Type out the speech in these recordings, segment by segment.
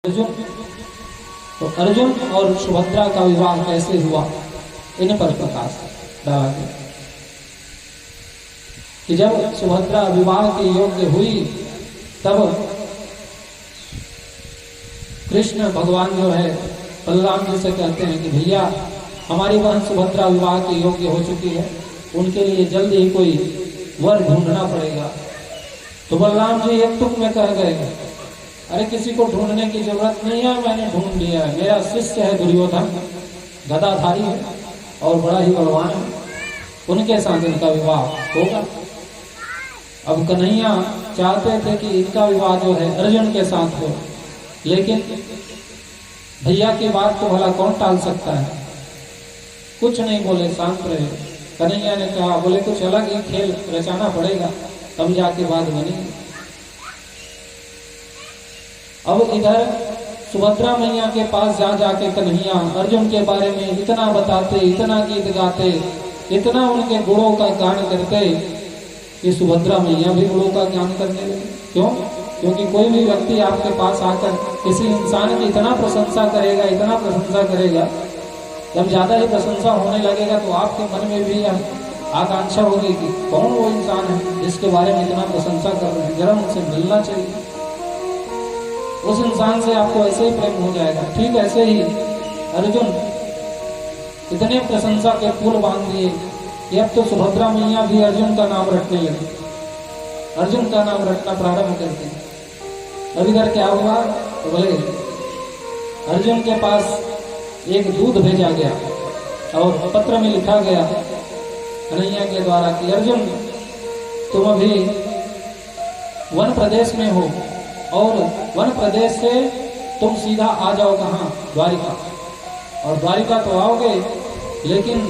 अर्जुन तो अर्जुन और सुभद्रा का विवाह कैसे हुआ, इन पर प्रकाश डाला गया कि जब सुभद्रा विवाह के योग्य हुई तब कृष्ण भगवान जो है बलराम जी से कहते हैं कि भैया हमारी बहन सुभद्रा विवाह के योग्य हो चुकी है, उनके लिए जल्द ही कोई वर ढूंढना पड़ेगा। तो बलराम जी एक टुक में कह गए, अरे किसी को ढूंढने की जरूरत नहीं है, मैंने ढूंढ लिया है। मेरा शिष्य है दुर्योधन, गदाधारी है और बड़ा ही बलवान है, उनके साथ इनका विवाह होगा। अब कन्हैया चाहते थे कि इनका विवाह जो है अर्जुन के साथ हो, लेकिन भैया की बात को भला कौन टाल सकता है। कुछ नहीं बोले, शांत रहे। कन्हैया ने कहा, बोले कुछ अलग ही खेल रचाना पड़ेगा, तब जाके बात बनी। अब इधर सुभद्रा मैया के पास जा जाके कन्हैया अर्जुन के बारे में इतना बताते, इतना गीत गाते, इतना उनके गुणों का गान करते कि सुभद्रा मैया भी गुणों का ज्ञान करने लगे। क्यों? क्योंकि कोई भी व्यक्ति आपके पास आकर किसी इंसान की इतना प्रशंसा करेगा, इतना प्रशंसा करेगा, जब ज्यादा ही प्रशंसा होने लगेगा तो आपके मन में भी आकांक्षा होगी कि कौन वो इंसान है जिसके बारे में इतना प्रशंसा कर रहे हैं, जरा उनसे मिलना चाहिए। उस इंसान से आपको ऐसे ही प्रेम हो जाएगा। ठीक ऐसे ही अर्जुन इतने प्रशंसा के पुल बांध दिए कि अब तो सुभद्रा मैया भी अर्जुन का नाम रटने लगी, अर्जुन का नाम रटना प्रारंभ कर दिया। अब इधर क्या हुआ तो बोले अर्जुन के पास एक दूध भेजा गया और पत्र में लिखा गया कन्हैया के द्वारा कि अर्जुन तुम अभी वन प्रदेश में हो और वन प्रदेश से तुम सीधा आ जाओ कहाँ, द्वारिका। और द्वारिका तो आओगे लेकिन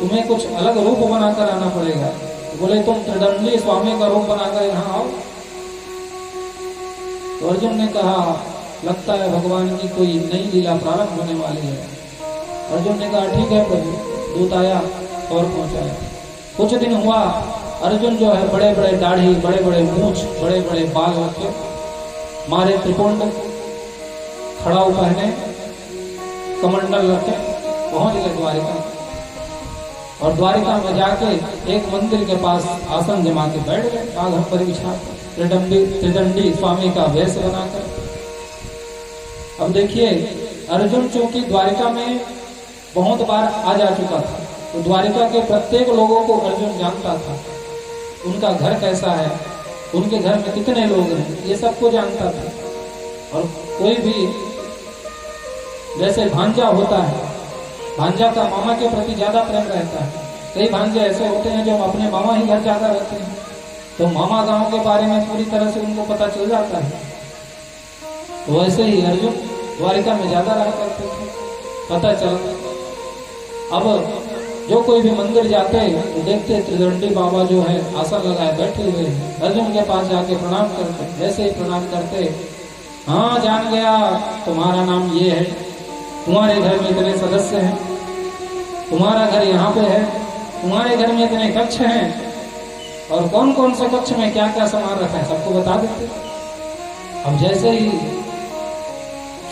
तुम्हें कुछ अलग रूप बनाकर आना पड़ेगा। तो बोले तुम त्रिदंडी स्वामी का रूप बनाकर यहाँ आओ। तो अर्जुन ने कहा, लगता है भगवान की कोई नई लीला प्रारंभ होने वाली है। अर्जुन ने कहा, ठीक है प्रभु। दूत आया और पहुंचाया। कुछ दिन हुआ, अर्जुन जो है बड़े बड़े दाढ़ी, बड़े बड़े मूछ, बड़े बड़े बाल रखे, मारे त्रिपुंड, खड़ाऊ पहने, कमंडल रखे, पहुंच गए द्वारिका। और द्वारिका में जाके एक मंदिर के पास आसन जमा के बैठ गए, बाघ पर बिछा त्रिदंडी स्वामी का वेश बनाकर। अब देखिए अर्जुन चूंकि द्वारिका में बहुत बार आ जा चुका था, तो द्वारिका के प्रत्येक लोगों को अर्जुन जानता था, उनका घर कैसा है, उनके घर में कितने लोग हैं, ये सबको जानता था। और कोई भी जैसे भांजा होता है, भांजा का मामा के प्रति ज्यादा प्रेम रहता है। कई भांजे ऐसे होते हैं जो अपने मामा ही घर ज्यादा रहते हैं, तो मामा गांव के बारे में पूरी तरह से उनको पता चल जाता है। तो वैसे ही अर्जुन द्वारिका में ज्यादा रहा करते थे, पता चला। अब जो कोई भी मंदिर जाते तो देखते त्रिदंडी बाबा जो है आसन लगाए बैठे हुए हैं। अर्जुन के पास जाके प्रणाम करते, जैसे ही प्रणाम करते, हाँ जान गया तुम्हारा नाम ये है, तुम्हारे घर में इतने सदस्य हैं, तुम्हारा घर यहाँ पे है, तुम्हारे घर में इतने कक्ष हैं और कौन कौन से कक्ष में क्या क्या सामान रखा है सबको बता देते। अब जैसे ही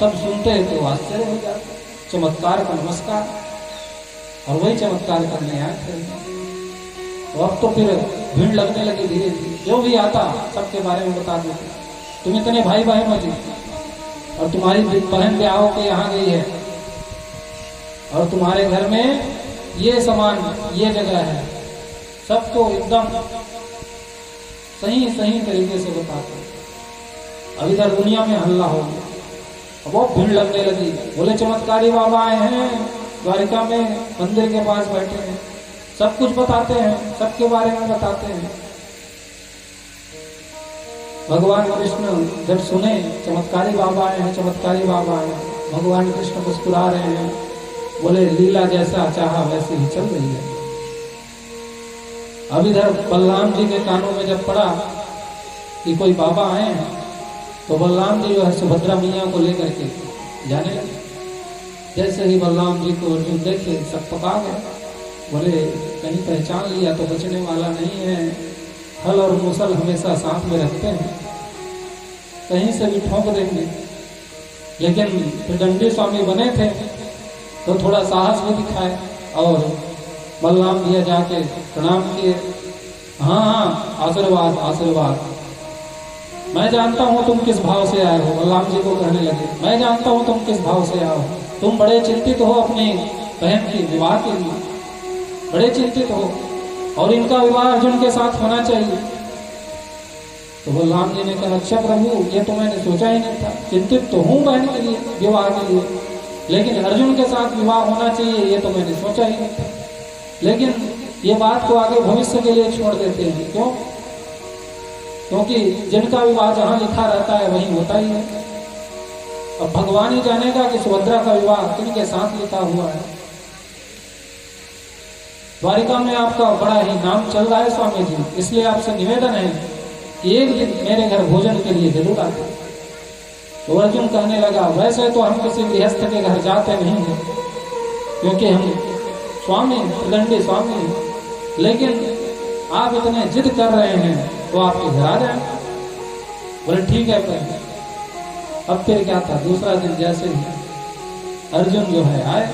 सब सुनते तो आश्चर्य हो जाते, चमत्कार का नमस्कार, और वही चमत्कार करने आए थे। तो अब तो फिर भीड़ लगने लगी धीरे धीरे, जो भी आता सबके बारे में बता देते, तुम इतने भाई बहन हो जी, और तुम्हारी बहन ब्याह होके यहाँ गई है, और तुम्हारे घर में ये सामान, ये जगह है, सबको एकदम सही सही तरीके से बताते। अब इधर दुनिया में हल्ला हो गया, बहुत भीड़ लगने लगी। बोले चमत्कारी बाबा आए हैं द्वारिका में, मंदिर के पास बैठे हैं, सब कुछ बताते हैं, सबके बारे में बताते हैं। भगवान कृष्ण जब सुने चमत्कारी बाबा आए हैं, चमत्कारी बाबा आए हैं, भगवान कृष्ण मुस्कुरा रहे हैं, बोले लीला जैसा चाहा वैसे ही चल रही है। अब इधर बलराम जी के कानों में जब पड़ा कि कोई बाबा आए हैं, तो बलराम जी जो है सुभद्रा मैया को लेकर के जाने लगे। जैसे ही बलराम जी को अर्जुन देखे सब पका गए, बोले कहीं पहचान लिया तो बचने वाला नहीं है, हल और मुसल हमेशा साथ में रखते हैं, कहीं से भी ठोक देंगे। लेकिन त्रिदंडी स्वामी बने थे तो थोड़ा साहस भी दिखाए और बलराम भैया जाके प्रणाम किए। हाँ हाँ, आशीर्वाद आशीर्वाद, मैं जानता हूँ तुम किस भाव से आए हो। बलराम जी को कहने लगे, मैं जानता हूँ तुम किस भाव से आए हो, तुम बड़े चिंतित हो अपनी बहन के विवाह के लिए, बड़े चिंतित हो, और इनका विवाह अर्जुन के साथ होना चाहिए। तो बलराम जी ने कहा, अच्छा प्रभु, ये तो मैंने सोचा ही नहीं था, चिंतित तो हूँ बहन के लिए, विवाह के लिए, लेकिन अर्जुन के साथ विवाह होना चाहिए ये तो मैंने सोचा ही नहीं था। लेकिन ये बात को आगे भविष्य के लिए छोड़ देते हैं। क्यों? क्योंकि जिनका विवाह जहां लिखा रहता है वहीं होता ही है। अब भगवान ही जानेगा कि सुभद्रा का विवाह किनके साथ लिखा हुआ है। द्वारिका में आपका बड़ा ही नाम चल रहा है स्वामी जी, इसलिए आपसे निवेदन है कि एक दिन मेरे घर भोजन के लिए जरूर आते। तो अर्जुन कहने लगा, वैसे तो हम किसी गृहस्थ के घर जाते नहीं हैं, क्योंकि हम स्वामी त्रिदंडी स्वामी, लेकिन आप इतने जिद कर रहे हैं तो आपके घर आ जाए। बोले ठीक है। पर अब फिर क्या था, दूसरा दिन जैसे ही अर्जुन जो है आए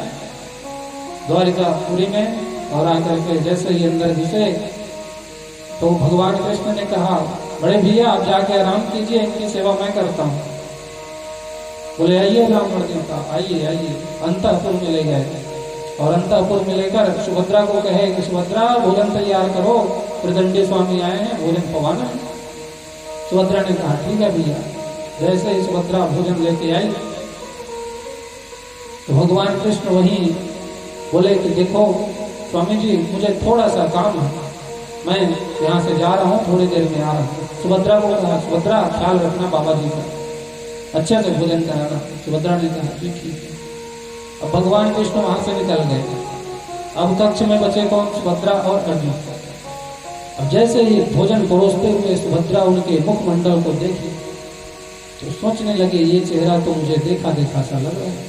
द्वारिकापुरी में, और आकर के जैसे ही अंदर घुसे तो भगवान कृष्ण ने कहा, बड़े भैया आप जाके आराम कीजिए, इनकी सेवा मैं करता हूँ। बोले आइए ब्राह्मण देवता, आइए आइए। अंतःपुर में ले गए और अंतःपुर में लेकर सुभद्रा को कहे कि सुभद्रा भोजन तैयार करो, त्रिदंडी स्वामी आए हैं, भोजन पवाना है। सुभद्रा ने कहा ठीक है भैया। जैसे ही सुभद्रा भोजन लेके आई तो भगवान कृष्ण वहीं बोले कि देखो स्वामी जी, मुझे थोड़ा सा काम है, मैं यहाँ से जा रहा हूँ, थोड़ी देर में आ रहा हूँ। सुभद्रा को कहा, सुभद्रा ख्याल रखना बाबा जी का, अच्छे से भोजन कराना। सुभद्रा ने कहा ठीक है। अब भगवान कृष्ण वहां से निकल गए। अब कक्ष में बचे कौन? सुभद्रा और अर्जुन। अब जैसे ही भोजन परोसते हुए सुभद्रा उनके मुखमंडल को देखी तो सोचने लगे, ये चेहरा तो मुझे देखा देखा सा लग रहा है,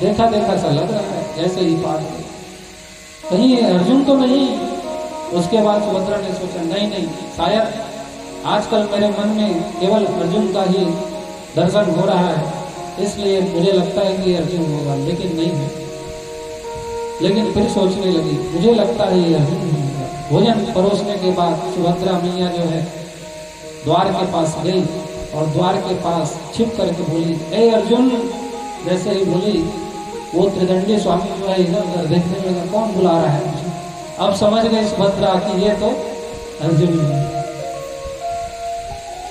देखा देखा सा लग रहा है। जैसे ही पास कहीं अर्जुन तो नहीं। उसके बाद सुभद्रा ने सोचा, नहीं नहीं, शायद आजकल मेरे मन में केवल अर्जुन का ही दर्शन हो रहा है, इसलिए मुझे लगता है कि अर्जुन होगा, लेकिन नहीं है। लेकिन फिर सोचने लगी, मुझे लगता है ये अर्जुन होगा। भोजन परोसने के बाद सुभद्रा मैया जो है द्वार के पास गई और द्वार के पास छिप करके बोली, ए अर्जुन। जैसे ही बोली वो त्रिदंडी स्वामी जो है इधर उधर देखने लगा, कौन बुला रहा है मुझे। अब समझ गई सुभद्रा कि ये तो अर्जुन है।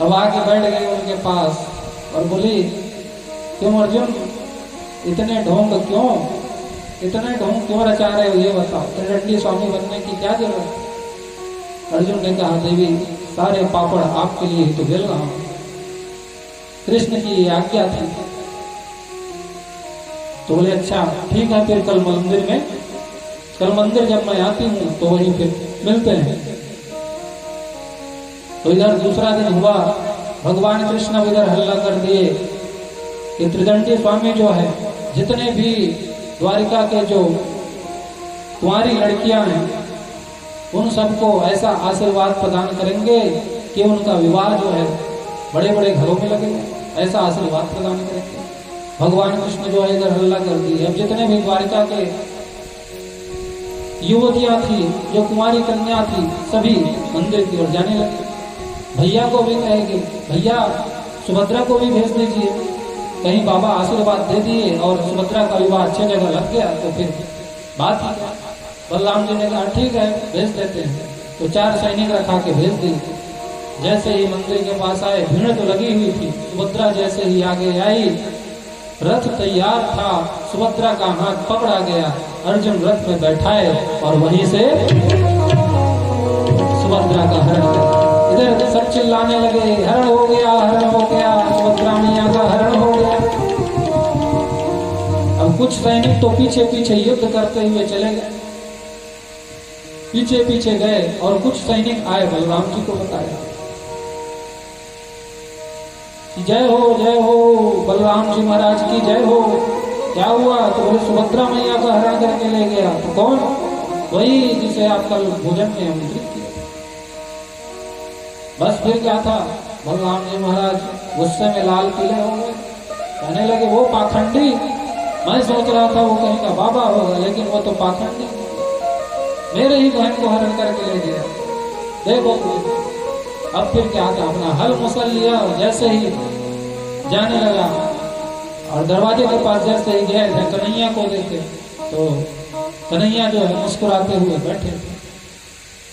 अब आके बैठ गई उनके पास और बोली, क्यों अर्जुन, इतने ढोंग क्यों, इतने ढोंग क्यों रचा रहे हो, ये बताओ, त्रिदंडी स्वामी बनने की क्या जरूरत? अर्जुन ने कहा, देवी सारे पापड़ आपके लिए ही तो बेल रहा हूं, कृष्ण की आज्ञा थी। तो बोले अच्छा ठीक है, फिर कल मंदिर में, कल मंदिर जब मैं आती हूँ तो वहीं फिर मिलते हैं। तो इधर दूसरा दिन हुआ, भगवान कृष्ण इधर हल्ला कर दिए कि त्रिदंडी स्वामी जो है जितने भी द्वारिका के जो कुंवारी लड़कियां हैं उन सबको ऐसा आशीर्वाद प्रदान करेंगे कि उनका विवाह जो है बड़े बड़े घरों में लगेगा, ऐसा आशीर्वाद प्रदान करेंगे। भगवान कृष्ण जो है इधर हल्ला कर दिए। अब जितने भी द्वारिका के युवतियां थी, जो कुंवारी कन्या थी, सभी मंदिर की ओर जाने लगे। भैया को भी कहेंगे, भैया सुभद्रा को भी भेज दीजिए, कहीं बाबा आशीर्वाद दे दिए और सुभद्रा का विवाह अच्छे जगह लग गया तो फिर बात ही क्या। बलराम जी ने कहा ठीक है, भेज देते हैं। तो 4 सैनिक रखा के भेज दिए। जैसे ही मंदिर के पास आए, भीड़ तो लगी हुई थी। सुभद्रा जैसे ही आगे आई, रथ तैयार था, सुभद्रा का हाथ पकड़ा गया, अर्जुन रथ में बैठाए और वहीं से सुभद्रा का हरण किया। इधर सब चिल्लाने लगे, हरण हो गया, हरण हो गया, सुभद्रा मैया का हरण हो गया। अब कुछ सैनिक तो पीछे पीछे युद्ध करते हुए चले गए, पीछे पीछे गए और कुछ सैनिक आए, बलराम जी को बताया, जय हो बलराम जी महाराज की जय हो। क्या हुआ? तो बोले सुभद्रा मैया का हरण करके ले गया। तो कौन? वही जिसे आप कल भोजन में आमंत्रित किया। बस फिर क्या था, बलराम जी महाराज गुस्से में लाल पीले हो गए, कहने लगे वो पाखंडी, मैं सोच रहा था वो कहीं का बाबा होगा, लेकिन वो तो पाखंडी, मेरे ही बहन को हरण करके ले गया। देखो अब फिर क्या था, अपना हल मुसल लिया और जैसे ही जाने लगा और दरवाजे के पास जैसे ही गए थे कन्हैया को देखे तो कन्हैया जो है मुस्कुराते हुए बैठे थे।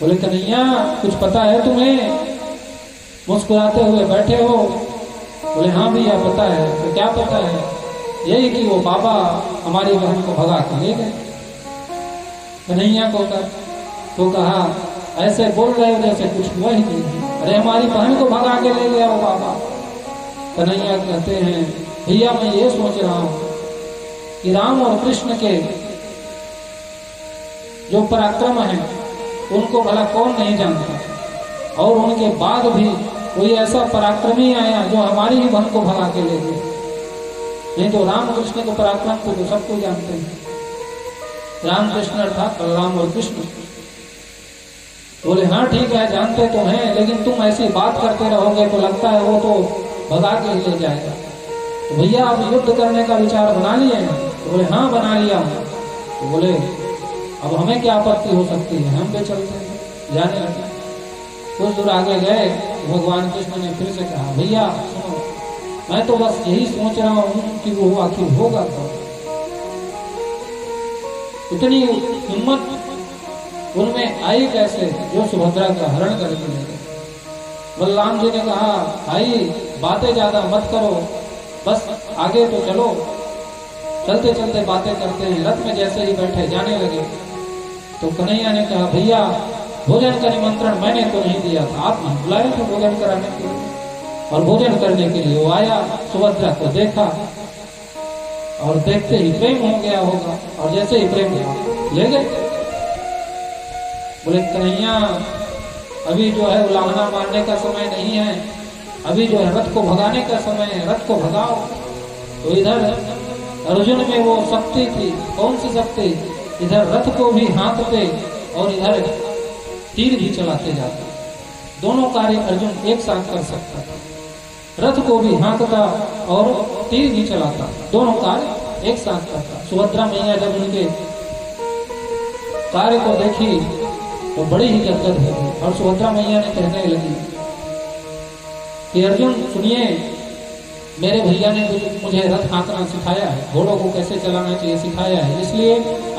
बोले कन्हैया कुछ पता है तुम्हें, मुस्कुराते हुए बैठे हो? बोले हाँ भैया पता है। तो क्या पता है? यही कि वो बाबा हमारी बहन को भगा के ले गए। कन्हैया को तो कहा ऐसे बोल रहे हो जैसे कुछ हुआ ही नहीं, अरे हमारी बहन को भगा के ले गया वो बाबा। कन्हैया कहते हैं भैया मैं ये सोच रहा हूं कि राम और कृष्ण के जो पराक्रम है उनको भला कौन नहीं जानता, और उनके बाद भी कोई ऐसा पराक्रमी आया जो हमारी ही बहन को भगा के ले गया। नहीं तो राम कृष्ण के पराक्रम को तो सबको जानते हैं, राम कृष्ण अर्थात बलराम और कृष्ण। बोले हाँ ठीक है जानते तो हैं, लेकिन तुम ऐसी बात करते रहोगे तो लगता है वो तो भगा के ही ले जाएगा। तो भैया आप युद्ध करने का विचार बना लिए हैं? तो बोले हाँ बना लिया। तो बोले अब हमें क्या आपत्ति हो सकती है, हम भी चलते हैं। जाने लगे, कुछ दूर आगे गए तो भगवान कृष्ण ने फिर से कहा भैया सुनो, मैं तो बस यही सोच रहा हूं कि वो आखिर होगा तो। इतनी हिम्मत उनमें आई कैसे जो सुभद्रा का हरण करके ले गए। बलराम जी ने कहा भाई बातें ज्यादा मत करो, बस आगे तो चलो। चलते चलते बातें करते हैं, रथ में जैसे ही बैठे जाने लगे तो कन्हैया ने कहा भैया भोजन का निमंत्रण मैंने तो नहीं दिया था, आप बुलाए थे भोजन कराने के लिए। और भोजन करने के लिए वो आया, सुभद्रा को देखा और देखते ही प्रेम हो गया होगा, और जैसे ही प्रेम ले गए। बोले कन्हैया अभी जो है उलाहना मारने का समय नहीं है, अभी जो है रथ को भगाने का समय है, रथ को भगाओ। तो इधर अर्जुन में वो शक्ति थी, कौन सी शक्ति? इधर रथ को भी हाँकते और इधर तीर भी चलाते जाते, दोनों कार्य अर्जुन एक साथ कर सकता था। रथ को भी हाँकता और तीर भी चलाता, दोनों कार्य एक साथ करता। सुभद्रा मैया जब उनके कार्य को देखी तो बड़ी ही गदगद हो गई, और सुभद्रा मैया ने कहने लगी कि अर्जुन सुनिए, मेरे भैया ने मुझे रथ हाँकना सिखाया है, घोड़ों को कैसे चलाना चाहिए सिखाया है, इसलिए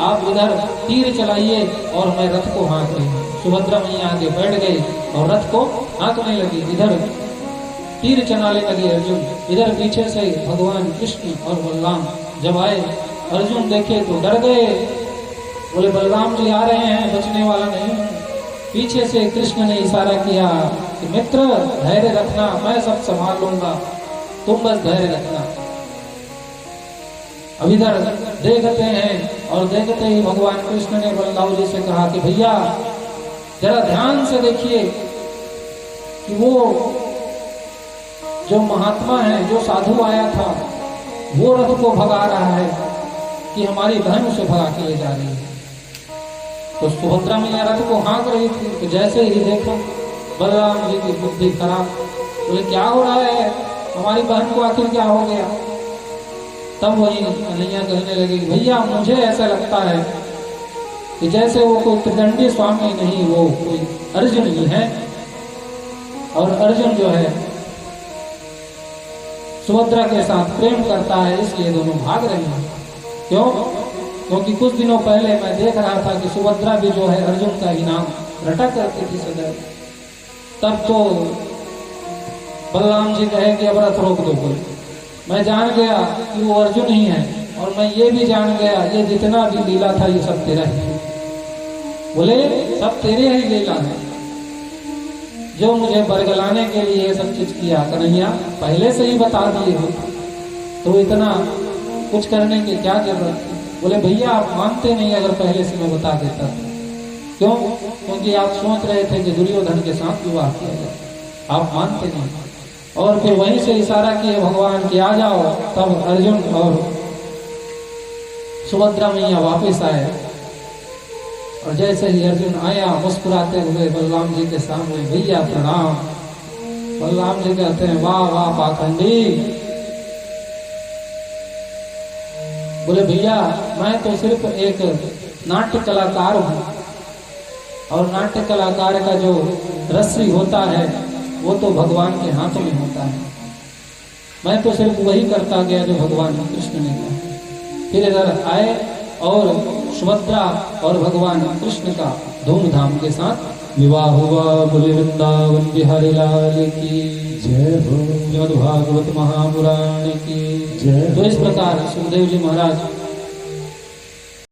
आप इधर तीर चलाइए और मैं रथ को हाँक रही हूँ। सुभद्रा मैया आगे बैठ गई और रथ को हाँकने लगी, इधर तीर चलाने लगे अर्जुन। इधर पीछे से भगवान कृष्ण और बलराम जब आए, अर्जुन देखे तो डर गए। बोले बलराम जी आ रहे हैं, बचने वाला नहीं। पीछे से कृष्ण ने इशारा किया कि मित्र धैर्य रखना, मैं सब संभाल लूंगा, तुम बस धैर्य रखना। अब इधर देखते हैं और देखते ही भगवान कृष्ण ने बलराम जी से कहा कि भैया जरा ध्यान से देखिए कि वो जो महात्मा है, जो साधु आया था, वो रथ को भगा रहा है कि हमारी बहन उसे भगा के ले जा रही है। तो सुभद्रा मैया रथ को हाँक रही थी, तो जैसे ही देखा बलराम जी की बुद्धि खराब। बोले क्या हो रहा है, हमारी बहन को आखिर क्या हो गया? तब वही कन्हैया कहने लगी भैया मुझे ऐसा लगता है कि जैसे वो कोई त्रिदंडी स्वामी नहीं, वो कोई अर्जुन ही है, और अर्जुन जो है सुभद्रा के साथ प्रेम करता है, इसलिए दोनों भाग रहे हैं। क्यों? क्योंकि कुछ दिनों पहले मैं देख रहा था कि सुभद्रा भी जो है अर्जुन का इनाम रटा करती थी सदैव। तब तो बलराम जी कहे कि अब रथ रोक दो। बोले मैं जान गया कि वो अर्जुन ही है, और मैं ये भी जान गया ये जितना भी लीला था ये सब तेरा ही है। बोले सब तेरे ही लीला है, जो मुझे बरगलाने के लिए ये सब चीज किया कन्हैया पहले से ही बता दिए हो, तो इतना कुछ करने की क्या जरूरत थी? बोले भैया आप मानते नहीं, अगर पहले से मैं बता देता तो। क्यों? क्योंकि आप सोच रहे थे कि दुर्योधन के साथ विवाह किया जाए, आप मानते नहीं। और फिर वहीं से इशारा किए भगवान कि आ जाओ। तब अर्जुन और सुभद्रा मैया वापस आए, और जैसे ही अर्जुन आया मुस्कुराते हुए बलराम जी के सामने, भैया प्रणाम। बलराम जी कहते हैं वाह वाह पाखंडी, बोले भैया मैं तो सिर्फ एक नाट्य कलाकार हूँ और नाट्य कलाकार का जो रस्सी होता है वो तो भगवान के हाथों में होता है, मैं तो सिर्फ वही करता गया जो भगवान कृष्ण ने कहा। फिर इधर आए और सुभद्रा और भगवान कृष्ण का धूमधाम के साथ विवाह हुआ। बोले वृंदावन बिहारी लाल की जय हो, श्रीमद् भागवत महापुराण की जय। तो इस प्रकार सुखदेव जी महाराज